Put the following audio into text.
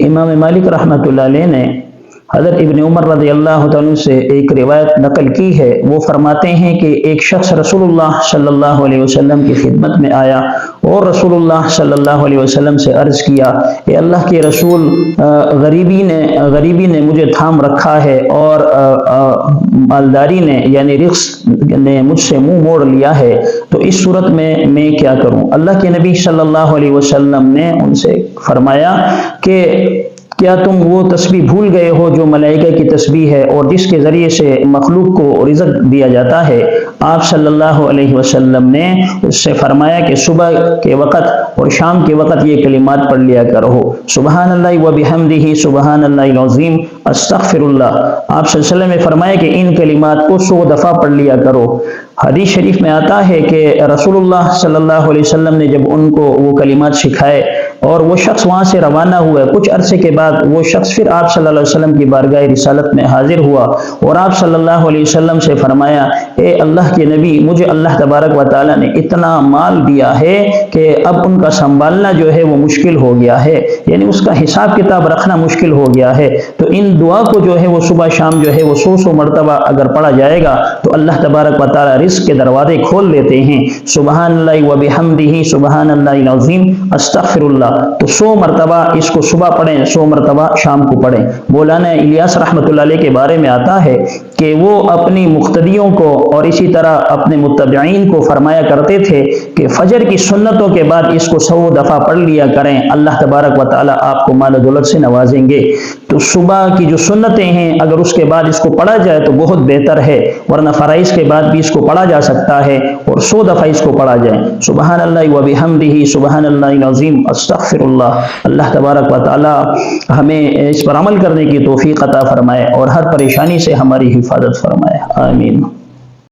امام مالک رحمۃ اللہ علیہ نے حضرت ابن عمر رضی اللہ عنہ سے ایک روایت نقل کی ہے. وہ فرماتے ہیں کہ ایک شخص رسول اللہ صلی اللہ علیہ وسلم کی خدمت میں آیا اور رسول اللہ صلی اللہ علیہ وسلم سے عرض کیا کہ اللہ کے رسول، غریبی نے مجھے تھام رکھا ہے اور مالداری نے یعنی رزق نے مجھ سے منہ موڑ لیا ہے، تو اس صورت میں کیا کروں؟ اللہ کے نبی صلی اللہ علیہ وسلم نے ان سے فرمایا کہ کیا تم وہ تسبیح بھول گئے ہو جو ملائکہ کی تسبیح ہے اور جس کے ذریعے سے مخلوق کو رزق دیا جاتا ہے؟ آپ صلی اللہ علیہ وسلم نے اس سے فرمایا کہ صبح کے وقت اور شام کے وقت یہ کلمات پڑھ لیا کرو، سبحان اللہ و بحمدہ، سبحان اللہ العظیم، استغفر اللہ. آپ صلی اللہ علیہ وسلم نے فرمایا کہ ان کلمات کو 100 دفعہ پڑھ لیا کرو. حدیث شریف میں آتا ہے کہ رسول اللہ صلی اللہ علیہ وسلم نے جب ان کو وہ کلمات سکھائے اور وہ شخص وہاں سے روانہ ہوا، کچھ عرصے کے بعد وہ شخص پھر آپ صلی اللہ علیہ وسلم کی بارگاہ رسالت میں حاضر ہوا اور آپ صلی اللہ علیہ وسلم سے فرمایا، اے اللہ کے نبی، مجھے اللہ تبارک و تعالیٰ نے اتنا مال دیا ہے کہ اب ان کا سنبھالنا جو ہے وہ مشکل ہو گیا ہے، یعنی اس کا حساب کتاب رکھنا مشکل ہو گیا ہے. تو ان دعا کو جو ہے وہ صبح شام جو ہے وہ 100 مرتبہ اگر پڑھا جائے گا تو اللہ تبارک و تعالیٰ رزق کے دروازے کھول دیتے ہیں. سبحان اللہ و بحمدہ، سبحان اللہ العظیم، استغفر اللہ. تو 100 مرتبہ اس کو صبح پڑھیں، 100 مرتبہ شام کو پڑھیں. مولانا الیاس رحمۃ اللہ علیہ کے بارے میں آتا ہے کہ وہ اپنی مقتدیوں کو اور اسی طرح اپنے متبعین کو فرمایا کرتے تھے کہ فجر کی سنتوں کے بعد اس کو 100 دفعہ پڑھ لیا کریں، اللہ تبارک و تعالیٰ آپ کو مال و دولت سے نوازیں گے. تو صبح کی جو سنتیں ہیں اگر اس کے بعد اس کو پڑھا جائے تو بہت بہتر ہے، ورنہ فرائض کے بعد بھی اس کو پڑھا جا سکتا ہے اور 100 دفعہ اس کو پڑھا جائے. سبحان اللہ و بحمدہ، سبحان اللہ العظیم، استغفر اللہ. اللہ تبارک و تعالی ہمیں اس پر عمل کرنے کی توفیق عطا فرمائے اور ہر پریشانی سے ہماری حفاظت فرمائے. آمین.